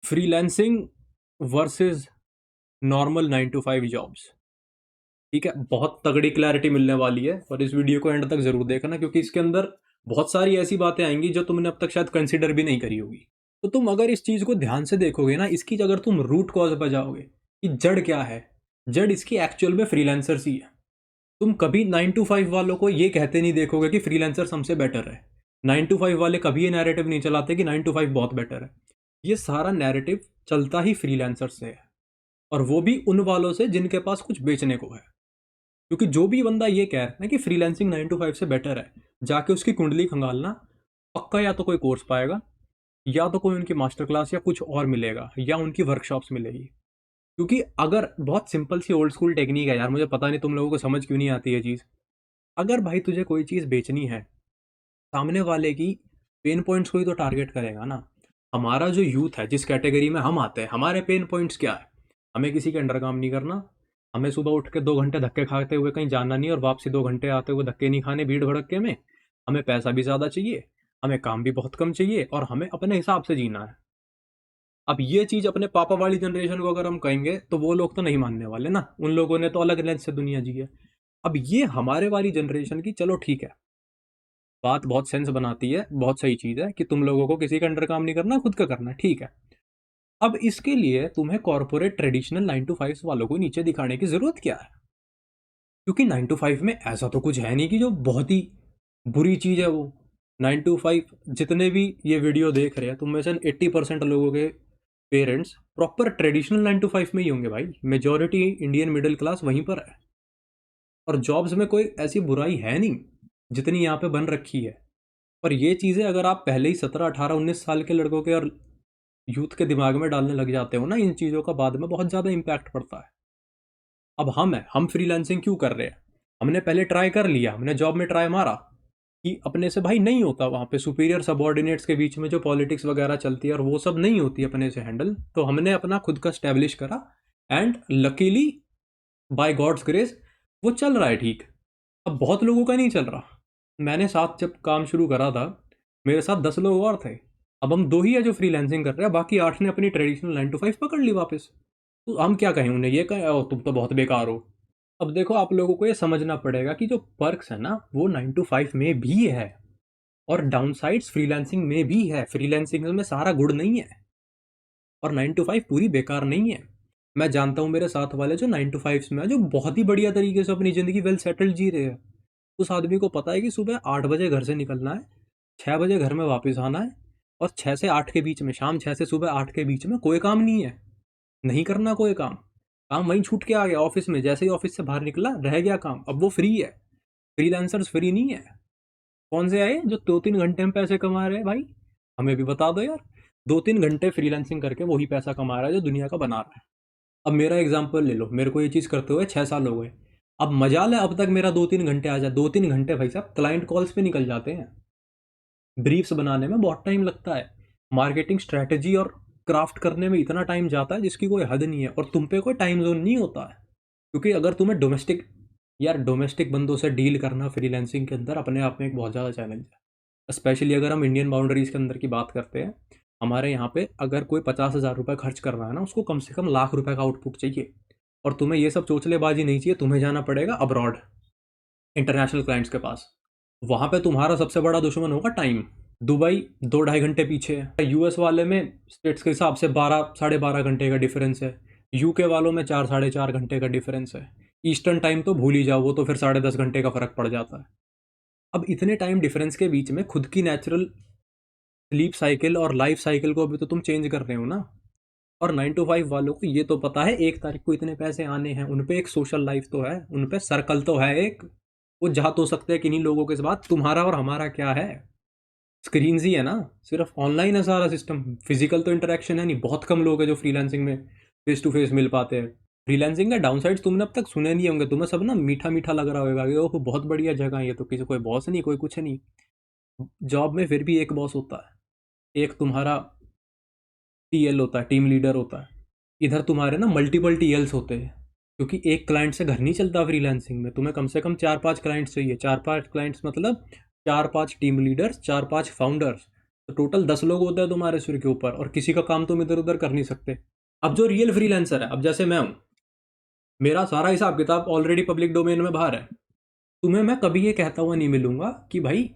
Freelancing versus normal 9 to 5 jobs. ठीक है, बहुत तगड़ी क्लैरिटी मिलने वाली है और इस वीडियो को एंड तक जरूर देखना, क्योंकि इसके अंदर बहुत सारी ऐसी बातें आएंगी जो तुमने अब तक शायद कंसिडर भी नहीं करी होगी। तो तुम अगर इस चीज को ध्यान से देखोगे ना, इसकी अगर तुम रूट कॉज पर जाओगे कि जड़ क्या है, जड़ इसकी एक्चुअल में फ्रीलांसर्स ही है। तुम कभी 9 to 5 वालों को ये कहते नहीं देखोगे कि फ्रीलांसर्स हमसे बेटर है। 9 to 5 वाले कभी ये नैरेटिव नहीं चलाते कि 9 to 5 बहुत बेटर है। ये सारा नैरेटिव चलता ही फ्रीलांसर से है, और वो भी उन वालों से जिनके पास कुछ बेचने को है। क्योंकि जो भी बंदा ये कह रहा है कि फ्रीलांसिंग 9 to 5 से बेटर है, जाके उसकी कुंडली खंगालना, पक्का या तो कोई कोर्स पाएगा, या तो कोई उनकी मास्टर क्लास या कुछ और मिलेगा, या उनकी वर्कशॉप्स मिलेगी। क्योंकि अगर बहुत सिंपल सी ओल्ड स्कूल टेक्निक है यार, मुझे पता नहीं तुम लोगों को समझ क्यों नहीं आती है चीज़। अगर भाई तुझे कोई चीज़ बेचनी है, सामने वाले की पेन पॉइंट्स को ही तो टारगेट करेगा ना। हमारा जो यूथ है, जिस कैटेगरी में हम आते हैं, हमारे पेन पॉइंट्स क्या है? हमें किसी के अंडर काम नहीं करना, हमें सुबह उठ के 2 घंटे धक्के खाते हुए कहीं जाना नहीं, और वापसी 2 घंटे आते हुए धक्के नहीं खाने भीड़ भड़के में। हमें पैसा भी ज़्यादा चाहिए, हमें काम भी बहुत कम चाहिए, और हमें अपने हिसाब से जीना है। अब ये चीज़ अपने पापा वाली जनरेशन को अगर हम कहेंगे तो वो लोग तो नहीं मानने वाले ना, उन लोगों ने तो अलग लेंस से दुनिया जी है। अब ये हमारे वाली जनरेशन की, चलो ठीक है, बात बहुत सेंस बनाती है, बहुत सही चीज़ है कि तुम लोगों को किसी का अंडर काम नहीं करना, खुद का करना है, ठीक है। अब इसके लिए तुम्हें कॉर्पोरेट ट्रेडिशनल 9 to 5 वालों को नीचे दिखाने की जरूरत क्या है? क्योंकि 9 to 5 में ऐसा तो कुछ है नहीं कि जो बहुत ही बुरी चीज़ है वो। 9 to 5 जितने भी ये वीडियो देख रहे हैं, तुम में से 80% लोगों के पेरेंट्स प्रॉपर ट्रेडिशनल 9 to 5 में ही होंगे भाई। मेजोरिटी इंडियन मिडिल क्लास वहीं पर है, और जॉब्स में कोई ऐसी बुराई है नहीं जितनी यहाँ पे बन रखी है। पर ये चीज़ें अगर आप पहले ही 17 18 19 साल के लड़कों के और यूथ के दिमाग में डालने लग जाते हो ना, इन चीज़ों का बाद में बहुत ज़्यादा इम्पैक्ट पड़ता है। अब हम फ्रीलांसिंग क्यों कर रहे हैं? हमने पहले ट्राई कर लिया, हमने जॉब में ट्राई मारा कि अपने से भाई नहीं होता, वहाँ पे सुपीरियर सबॉर्डिनेट्स के बीच में जो पॉलिटिक्स वगैरह चलती है और वो सब नहीं होती अपने से हैंडल, तो हमने अपना खुद का स्टैब्लिश करा, and luckily by God's grace वो चल रहा है ठीक। अब बहुत लोगों का नहीं चल रहा। मैंने साथ जब काम शुरू करा था, मेरे साथ 10 लोग और थे। अब हम दो ही है जो फ्रीलांसिंग कर रहे हैं, बाकी 8 ने अपनी ट्रेडिशनल 9 to 5 पकड़ ली वापस। तो हम क्या कहें उन्हें? ये कहें "ओ, तुम तो बहुत बेकार हो"? अब देखो, आप लोगों को ये समझना पड़ेगा कि जो पर्क्स है ना, वो 9 to 5 में भी है, और डाउनसाइड्स फ्रीलांसिंग में भी है। फ्रीलांसिंग में सारा गुड़ नहीं है, और 9 to 5 पूरी बेकार नहीं है। मैं जानता हूँ मेरे साथ वाले जो 9 to 5 में है, जो बहुत ही बढ़िया तरीके से अपनी ज़िंदगी वेल सेटल्ड जी रहे हैं। उस आदमी को पता है कि सुबह 8 बजे घर से निकलना है, 6 बजे घर में वापस आना है, और 6 से 8 के बीच में, शाम 6 से सुबह 8 के बीच में कोई काम नहीं है। नहीं करना कोई काम, काम वहीं छूट के आ गया ऑफिस में। जैसे ही ऑफिस से बाहर निकला, रह गया काम। अब वो फ्री है। फ्रीलांसर्स फ्री नहीं है। कौन से आए जो 2 3 घंटे में पैसे कमा रहे हैं भाई? हमें भी बता दो यार। 2 3 घंटे फ्रीलांसिंग करके वही पैसा कमा रहा है जो दुनिया का बना रहा है। अब मेरा एग्जाम्पल ले लो, मेरे को ये चीज़ करते हुए 6 साल हो गए। अब मजाल है अब तक मेरा 2 3 घंटे आ जाए। 2 3 घंटे भाई साहब क्लाइंट कॉल्स पे निकल जाते हैं। ब्रीफ्स बनाने में बहुत टाइम लगता है, मार्केटिंग स्ट्रैटेजी और क्राफ्ट करने में इतना टाइम जाता है जिसकी कोई हद नहीं है, और तुम पे कोई टाइम जोन नहीं होता है। क्योंकि अगर तुम्हें डोमेस्टिक बंदों से डील करना फ्रीलांसिंग के अंदर अपने आप में एक बहुत ज़्यादा चैलेंज है। स्पेशली अगर हम इंडियन बाउंड्रीज के अंदर की बात करते हैं, हमारे यहाँ पे अगर कोई 50,000 रुपये खर्च कर रहा है ना, उसको कम से कम लाख रुपए का आउटपुट चाहिए। और तुम्हें ये सब चोचलेबाजी नहीं चाहिए, तुम्हें जाना पड़ेगा अब्रॉड, इंटरनेशनल क्लाइंट्स के पास। वहाँ पे तुम्हारा सबसे बड़ा दुश्मन होगा टाइम। दुबई 2 ढाई घंटे पीछे है, यूएस वाले में स्टेट्स के हिसाब से 12 साढ़े 12 घंटे का डिफरेंस है, यूके वालों में 4 साढ़े 4 घंटे का डिफरेंस है। ईस्टर्न टाइम तो भूल ही जाओ, वो तो फिर 10.5 घंटे का फर्क पड़ जाता है। अब इतने टाइम डिफरेंस के बीच में खुद की नेचुरल स्लीप साइकिल और लाइफ साइकिल को भी तो तुम चेंज कर रहे हो ना। और 9 to 5 वालों को ये तो पता है 1 तारीख को इतने पैसे आने हैं, उन पे एक सोशल लाइफ तो है, उन पे सर्कल तो है एक। वो जा तो सकते हैं किन्हीं लोगों के साथ। तुम्हारा और हमारा क्या है? स्क्रीन ही है ना, सिर्फ ऑनलाइन है सारा सिस्टम। फिजिकल तो इंटरेक्शन है नहीं। बहुत कम लोग हैं जो फ्रीलांसिंग में फेस टू फेस मिल पाते हैं। फ्रीलांसिंग का डाउन साइड्स तुमने अब तक सुने नहीं होंगे, तुम्हें सब ना मीठा मीठा लग रहा होगा कि ओह बहुत बढ़िया जगह है ये तो, किसी कोई बॉस नहीं, कोई कुछ नहीं। जॉब में फिर भी एक बॉस होता है, एक तुम्हारा टीएल होता है, टीम लीडर होता है। इधर तुम्हारे ना मल्टीपल टीएल्स होते हैं, क्योंकि एक क्लाइंट से घर नहीं चलता फ्रीलांसिंग में। तुम्हें कम से कम 4 5 क्लाइंट्स चाहिए। 4 5 क्लाइंट्स मतलब 4 5 टीम लीडर्स, 4 5 फाउंडर्स, तो टोटल 10 लोग होते हैं तुम्हारे सिर के ऊपर और किसी का काम तुम इधर उधर कर नहीं सकते। अब जो रियल फ्रीलांसर है, अब जैसे मैं हूँ, मेरा सारा हिसाब किताब ऑलरेडी पब्लिक डोमेन में बाहर है। तुम्हें मैं कभी ये कहता हुआ नहीं मिलूंगा कि भाई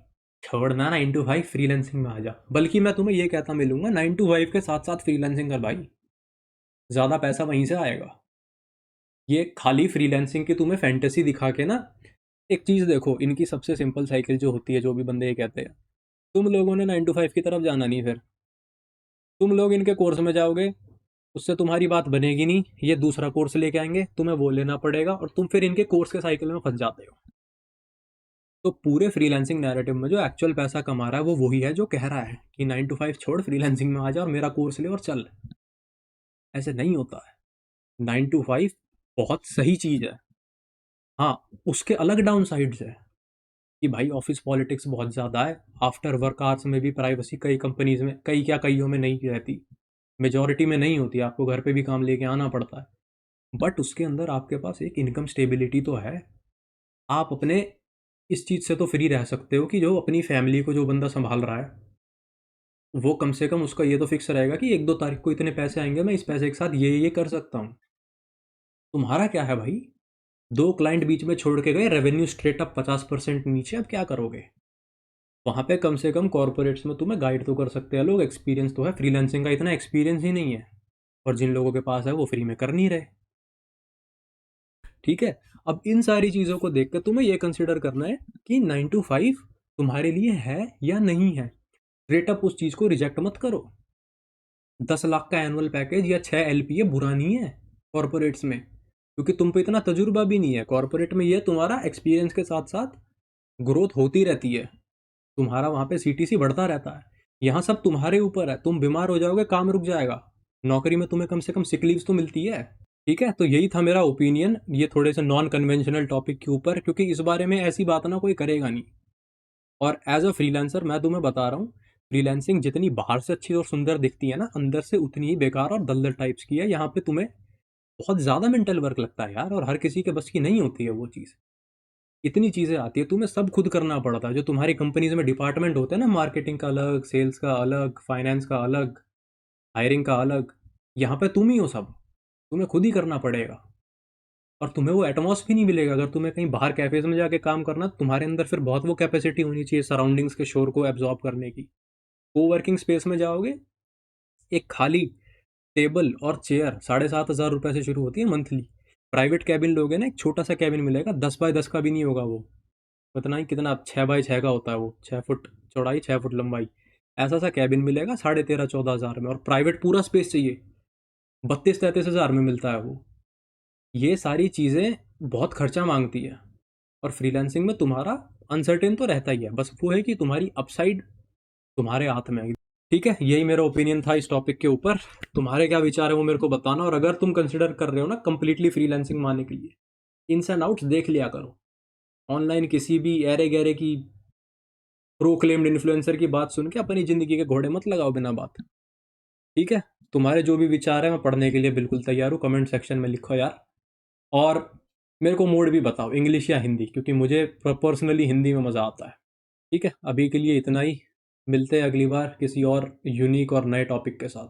छोड़ना 9 to 5 फ्रीलांसिंग में आ जा, बल्कि मैं तुम्हें ये कहता मिलूंगा 9 to 5 के साथ साथ फ्रीलांसिंग कर भाई, ज़्यादा पैसा वहीं से आएगा। ये खाली फ्रीलांसिंग की तुम्हें फैंटेसी दिखा के ना, एक चीज़ देखो, इनकी सबसे सिंपल साइकिल जो होती है, जो भी बंदे ये कहते हैं, तुम लोगों ने 9 to 5 की तरफ जाना नहीं, फिर तुम लोग इनके कोर्स में जाओगे, उससे तुम्हारी बात बनेगी नहीं, ये दूसरा कोर्स लेके आएंगे, तुम्हें वो लेना पड़ेगा और तुम फिर इनके कोर्स के साइकिल में फंस जाते हो। तो पूरे फ्रीलांसिंग नैरेटिव में जो एक्चुअल पैसा कमा रहा है वो वही है जो कह रहा है कि 9 to 5 छोड़, फ्रीलांसिंग में आ जा और मेरा कोर्स ले और चल। ऐसे नहीं होता है। 9 to 5 बहुत सही चीज़ है। हाँ, उसके अलग डाउन साइड्स है कि भाई ऑफिस पॉलिटिक्स बहुत ज़्यादा है, आफ्टर वर्क आवर्स में भी प्राइवेसी कई कंपनीज में, कई क्या कईयों में नहीं रहती, मेजॉरिटी में नहीं होती, आपको घर पे भी काम लेके आना पड़ता है। बट उसके अंदर आपके पास एक इनकम स्टेबिलिटी तो है। आप अपने इस चीज़ से तो फ्री रह सकते हो कि जो अपनी फैमिली को जो बंदा संभाल रहा है, वो कम से कम उसका ये तो फिक्स रहेगा कि 1-2 तारीख को इतने पैसे आएंगे, मैं इस पैसे के साथ ये कर सकता हूँ। तुम्हारा क्या है भाई, 2 क्लाइंट बीच में छोड़ के गए, रेवेन्यू स्ट्रेट अप 50% नीचे, अब क्या करोगे? वहाँ पे कम से कम कॉर्पोरेट्स में तुम्हें गाइड तो कर सकते हैं लोग, एक्सपीरियंस तो है, फ्रीलांसिंग का इतना एक्सपीरियंस ही नहीं है, और जिन लोगों के पास है वो फ्री में कर नहीं रहे। ठीक है, अब इन सारी चीज़ों को देख कर तुम्हें ये कंसिडर करना है कि 9 to 5 तुम्हारे लिए है या नहीं है। रेटअप उस चीज़ को रिजेक्ट मत करो। 10 लाख का एनुअल पैकेज या 6 LPA बुरा नहीं है कॉर्पोरेट्स में, क्योंकि तुम पे इतना तजुर्बा भी नहीं है। कॉर्पोरेट में ये तुम्हारा एक्सपीरियंस के साथ साथ ग्रोथ होती रहती है, तुम्हारा वहाँ पे CTC बढ़ता रहता है। यहाँ सब तुम्हारे ऊपर है, तुम बीमार हो जाओगे, काम रुक जाएगा। नौकरी में तुम्हें कम से कम सिक लीव्स तो मिलती है। ठीक है, तो यही था मेरा ओपिनियन ये थोड़े से नॉन कन्वेंशनल टॉपिक के ऊपर, क्योंकि इस बारे में ऐसी बात ना कोई करेगा नहीं। और एज अ फ्रीलांसर मैं तुम्हें बता रहा हूँ, फ्रीलांसिंग जितनी बाहर से अच्छी और सुंदर दिखती है ना, अंदर से उतनी ही बेकार और दलदल टाइप्स की है। यहाँ पे तुम्हें बहुत ज़्यादा मेंटल वर्क लगता है यार, और हर किसी के बस की नहीं होती है वो चीज़। इतनी चीज़ें आती है, तुम्हें सब खुद करना पड़ता है। जो तुम्हारी कंपनीज में डिपार्टमेंट होते हैं ना, मार्केटिंग का अलग, सेल्स का अलग, फाइनेंस का अलग, हायरिंग का अलग, यहाँ पे तुम ही हो सब, तुम्हें खुद ही करना पड़ेगा। और तुम्हें वो एटमॉस भी नहीं मिलेगा। अगर तुम्हें कहीं बाहर कैफेज में जाके काम करना, तुम्हारे अंदर फिर बहुत वो कैपेसिटी होनी चाहिए सराउंडिंग्स के शोर को एब्जॉर्ब करने की। को वर्किंग स्पेस में जाओगे, एक खाली टेबल और चेयर 7,500 रुपये से शुरू होती है मंथली। प्राइवेट कैबिन लोगे ना, एक छोटा सा कैबिन मिलेगा, 10 बाय 10 का भी नहीं होगा वो, पता नहीं कितना, 6 बाय 6 का होता है वो, 6 फुट चौड़ाई, 6 फुट लंबाई, ऐसा सा कैबिन मिलेगा 13,500-14,000 में। और प्राइवेट पूरा स्पेस चाहिए, 32-33 हज़ार में मिलता है वो। ये सारी चीज़ें बहुत खर्चा मांगती है। और फ्रीलांसिंग में तुम्हारा अनसर्टेन तो रहता ही है, बस वो है कि तुम्हारी अपसाइड तुम्हारे हाथ में है। ठीक है, यही मेरा ओपिनियन था इस टॉपिक के ऊपर। तुम्हारे क्या विचार है वो मेरे को बताना, और अगर तुम कंसिडर कर रहे हो ना कंप्लीटली फ्रीलांसिंग मानने के लिए, इन्स एंड आउट्स देख लिया करो। ऑनलाइन किसी भी एरे गहरे की प्रोक्लेम्ड इन्फ्लुएंसर की बात सुन के अपनी ज़िंदगी के घोड़े मत लगाओ बिना बात। ठीक है, तुम्हारे जो भी विचार है मैं पढ़ने के लिए बिल्कुल तैयार हूँ, कमेंट सेक्शन में लिखो यार। और मेरे को मोड भी बताओ, इंग्लिश या हिंदी, क्योंकि मुझे पर्सनली हिंदी में मज़ा आता है। ठीक है, अभी के लिए इतना ही। मिलते हैं अगली बार किसी और यूनिक और नए टॉपिक के साथ।